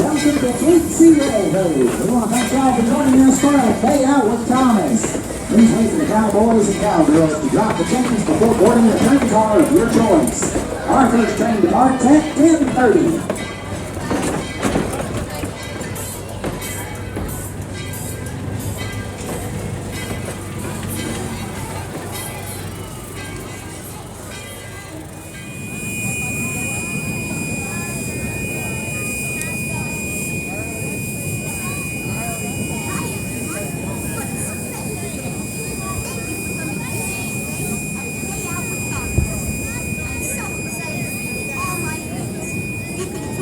Welcome to Tweetsie Railroad. We want to thank y'all for joining us for a day out with Thomas. Please wait for the cowboys and cowgirls to drop the chains before boarding the train car of your choice. Our first train departs at 10:30. You could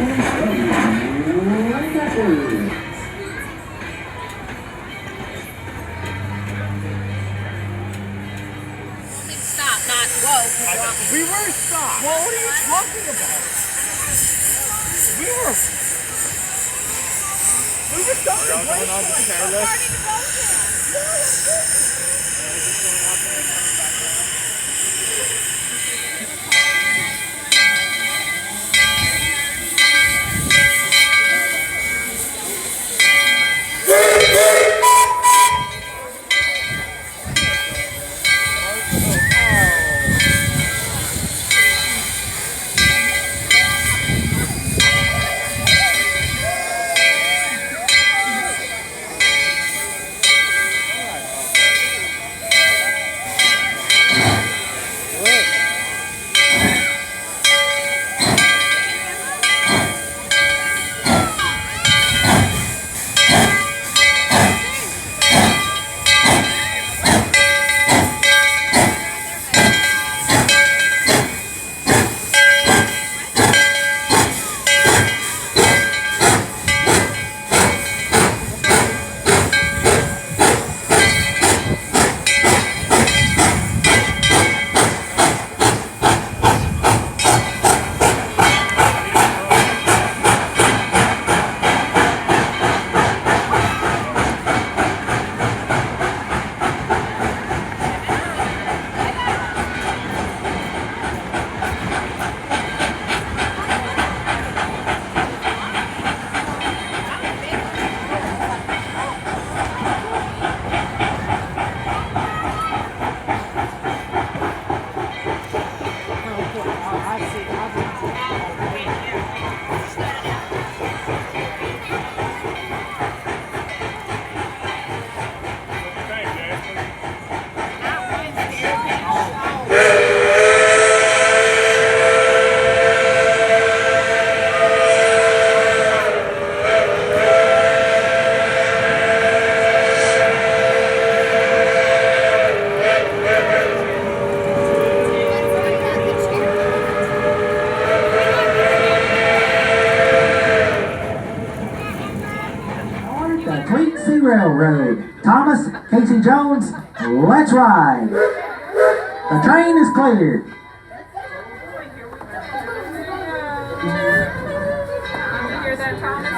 Stop, not whoa. We were stopped. Well, what are you talking about? We were stopped. Going on the careless. Tweetsie Railroad. Thomas, Casey Jones, let's ride. The train is cleared. You hear that, Thomas,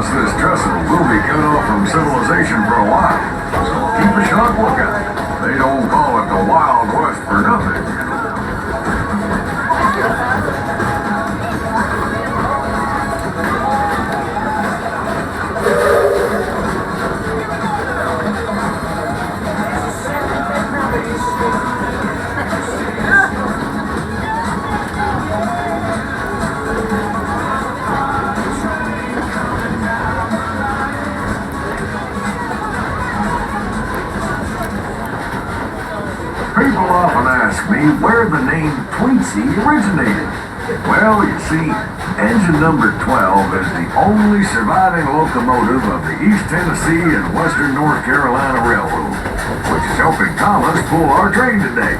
This trestle will be cut off from civilization for a while, so keep a sharp lookout. They don't call it the Wild West for nothing. ask me where the name Tweetsie originated. Well, you see, engine number 12 is the only surviving locomotive of the East Tennessee and Western North Carolina Railroad, which is helping Thomas pull our train today.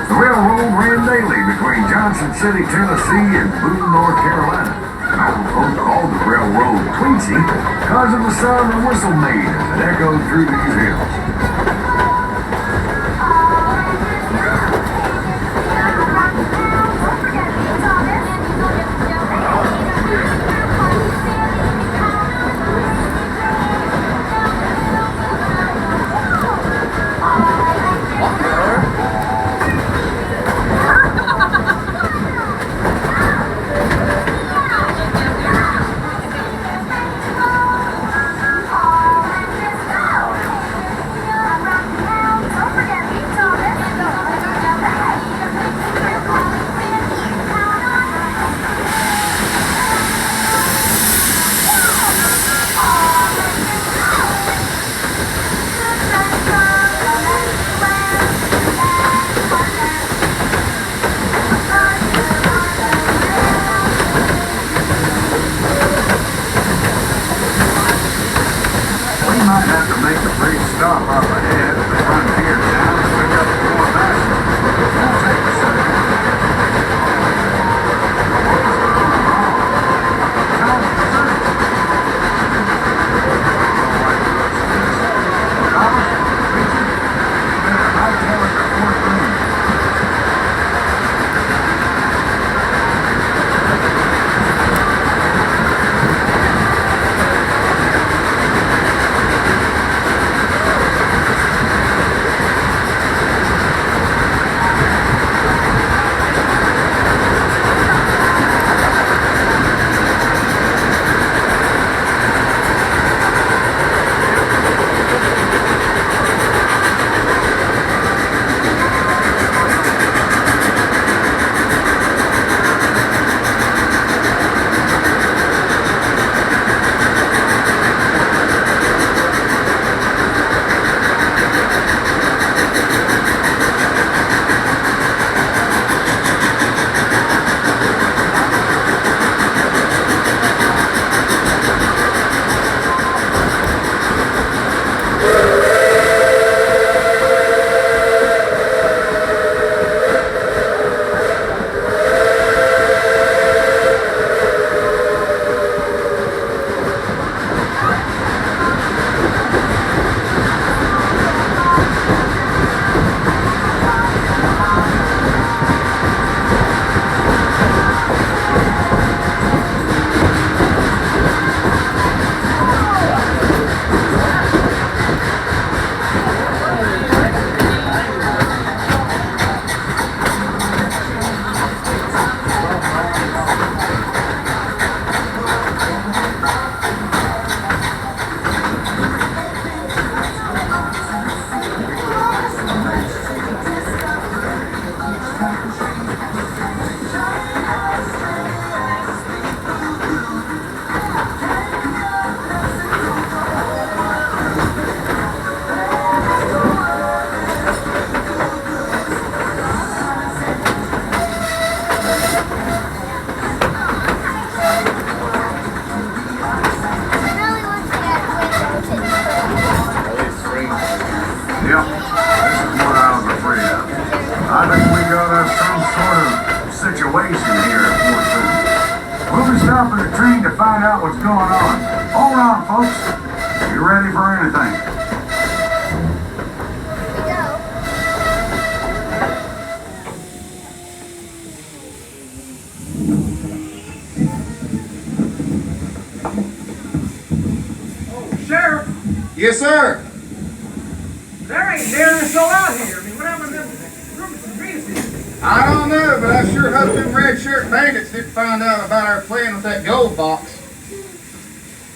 The railroad ran daily between Johnson City, Tennessee and Boone, North Carolina. Our folks called the railroad Tweetsie because of the sound the whistle made as it echoed through these hills. Stop up ahead at the frontier town and pick up more passengers. Won't take a second. Tell us the truth. Thomas, Richard, you better hightail it to Fort Boone. Situation here at Fort Boone. We'll be stopping the train to find out what's going on. Hold on, folks. You ready for anything? Oh, Sheriff! Yes, sir. There ain't near this all out here. I mean, what happened to them Rubens and Venus? I don't know, but I sure hope them red shirt bandits didn't find out about our plan with that gold box.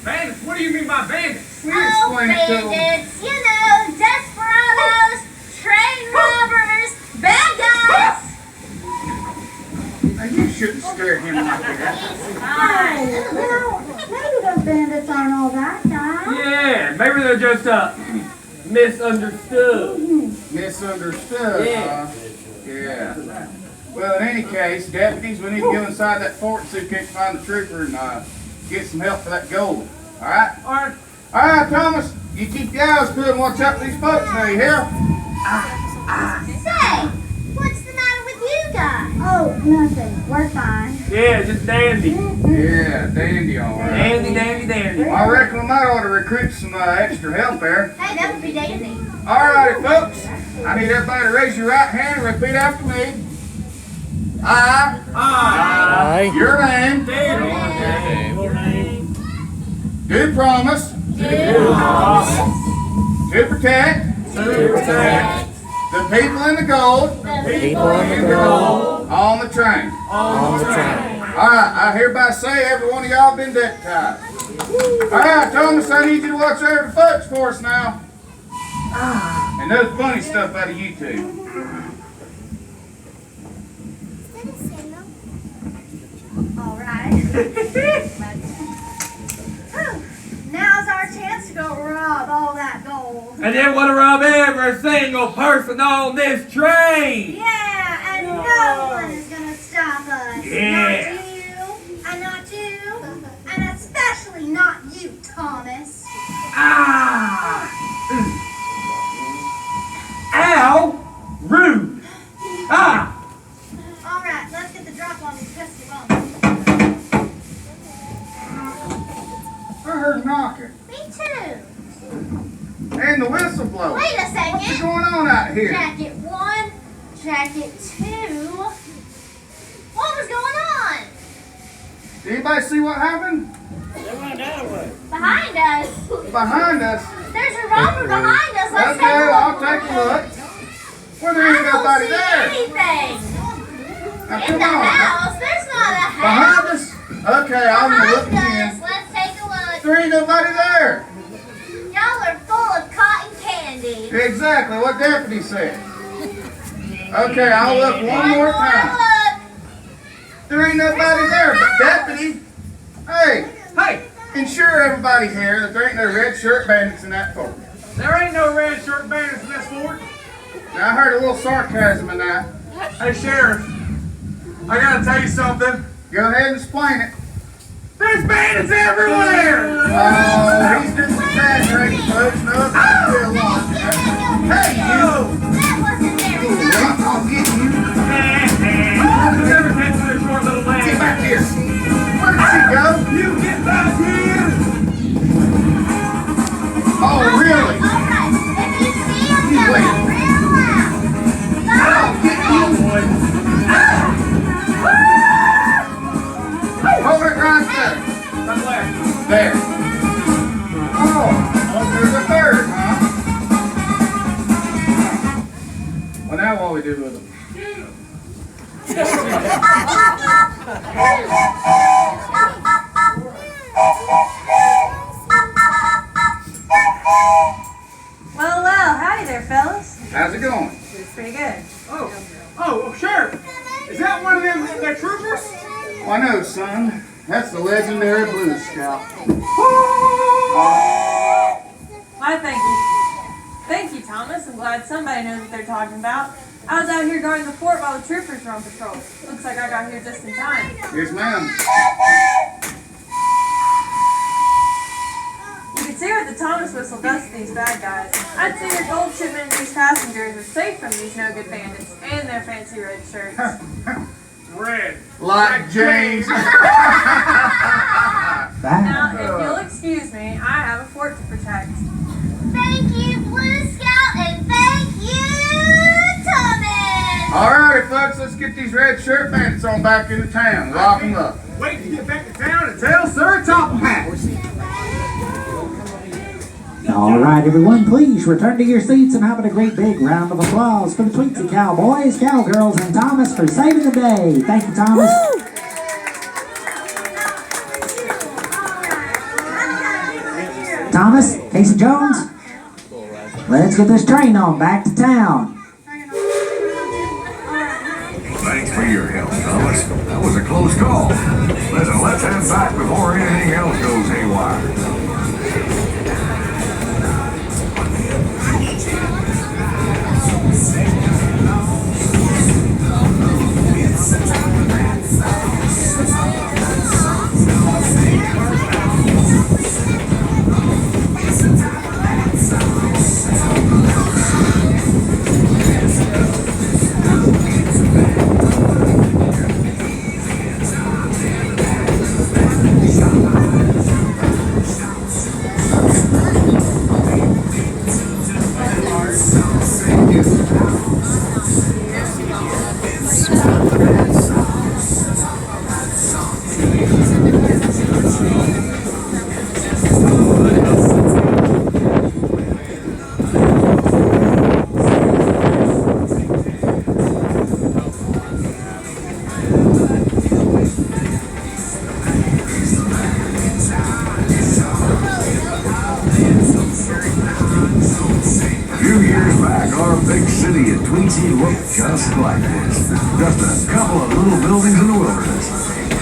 Bandits? What do you mean by bandits? We Oh, explain it to them. bandits, you know, desperados, train robbers, bad guys. Now, you shouldn't scare him like that. Fine. You know, maybe those bandits aren't all that guys. Yeah, maybe they're just misunderstood. Misunderstood, Yeah. Yeah, Yeah. Well, in any case, deputies, we need to go inside that fort and see if we can find the trooper and get some help for that gold. All right? All right. All right, Thomas. You keep your eyes good and watch out for these folks now, you hear? Say, what's the matter with you guys? Oh, nothing. We're fine. Yeah, just dandy. Yeah, dandy, all right. Dandy, dandy, dandy. I reckon we might ought to recruit some extra help there. Hey, that would be dandy. All righty, folks. I need everybody to raise your right hand and repeat after me. I, your name, do promise to protect the people in the gold on the train. All right, I hereby say every one of y'all been deputized. All right, Thomas, I need you to watch over the folks for us now. And no funny stuff out of you two. All right. Now's our chance to go rob all that gold. And then want to rob every single person on this train. Yeah, and no one is gonna stop us. Yeah. Not you, and not you, and especially not you, Thomas. Ow! Rude! All right, let's get the drop on these pesky bums. I heard knocking. Me too. And the whistle blowing. Wait a second. What's going on out here? Jacket 1, jacket 2. What was going on? Did anybody see what happened? Behind us. Behind us. There's a robber behind us. Let's Okay, take a look. I'll take a look. Well, there ain't nobody I don't there. see anything. Now, In come the on. house. There's not a house. Behind us? Okay, I'm gonna look Behind again. us. Let's take a look. There ain't nobody there. Y'all are full of cotton candy. Exactly what deputy said. Okay, I'll look one more time. Look. There ain't nobody there, but deputy. Hey, Hey, ensure everybody here that there ain't no red shirt bandits in that fort. there ain't no red shirt bandits in this fort. Now I heard a little sarcasm in that. Hey, Sheriff, I gotta tell you something. Go ahead and explain it. There's bandits everywhere! Oh, he's just exaggerating, folks. No, it's not real long. Hey, you! That wasn't very Ooh, good. I'll get you. You never catch this short little Get man. back here. Where did she go? You get back here! Oh, really? All right. If you see him, You yell wait. out real loud. I'll get you. Hold it right there. There. Oh, there's a third, huh? Well, now what do we do with them? Well, howdy there, fellas. How's it going? It's pretty good. Oh, Sheriff, is that one of them troopers? Well, I know, son. That's the legendary Blues Scout. Why, thank you. Thank you, Thomas. I'm glad somebody knows what they're talking about. I was out here guarding the fort while the troopers were on patrol. Looks like I got here just in time. Yes, ma'am. You can see what the Thomas whistle does to these bad guys. I'd say your gold shipment and these passengers are safe from these no-good bandits and their fancy red shirts. Red. Like James. Now, if you'll excuse me, I have a fort to protect. Thank you, Blue Scout, and thank you, Thomas. All right, folks, let's get these red shirt bandits on back into town. Lock them up. Wait to get back to town and tell Sir Top Hat. All right, everyone, please return to your seats and have a great big round of applause for the Tweetsie Cowboys, Cowgirls, and Thomas for saving the day. Thank you, Thomas. Thomas, Casey Jones, let's get this train on back to town. Thanks for your help, Thomas. That was a close call. Listen, let's head back before anything else goes haywire. A few years back, our big city of Tweetsie looked just like this. Just a couple of little buildings in the wilderness.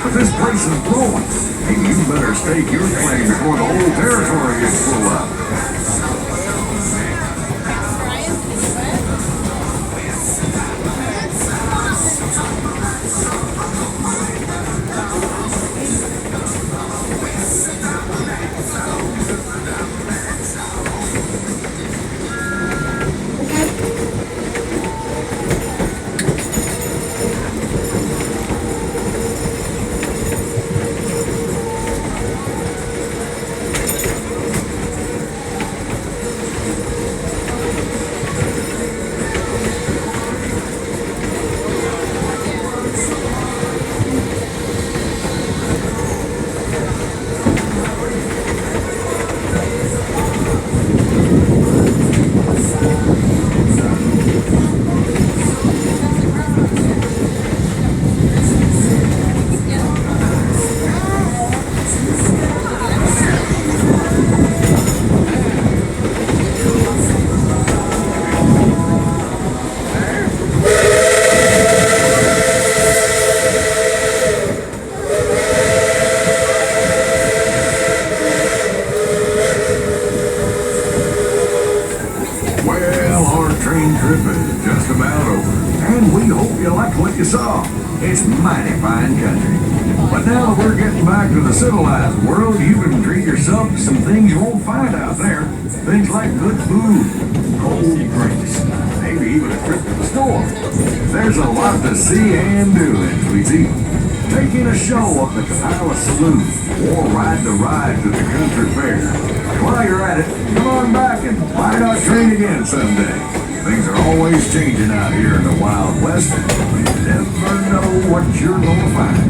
But this place is growing. Maybe you better stake your claim before the whole territory gets full up. You saw. It's mighty fine country. But now that we're getting back to the civilized world, you can treat yourself to some things you won't find out there. Things like good food, cold drinks, maybe even a trip to the store. There's a lot to see and do in Tweetsie. Taking a show up at the Palace Saloon, or ride the rides at the country fair. While you're at it, come on back and ride our train again someday. Things are always changing out here in the Wild West. You never know what you're gonna find.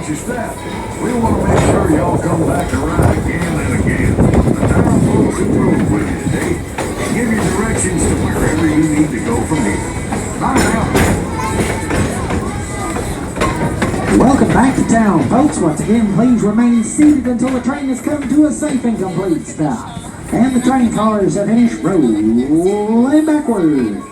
Your step. We want to make sure y'all come back to ride again and again. The town folks who rode with you today can give you directions to wherever you need to go from here. Bye now. Welcome back to town, folks. Once again, please remain seated until the train has come to a safe and complete stop. And the train cars have finished rolling backward.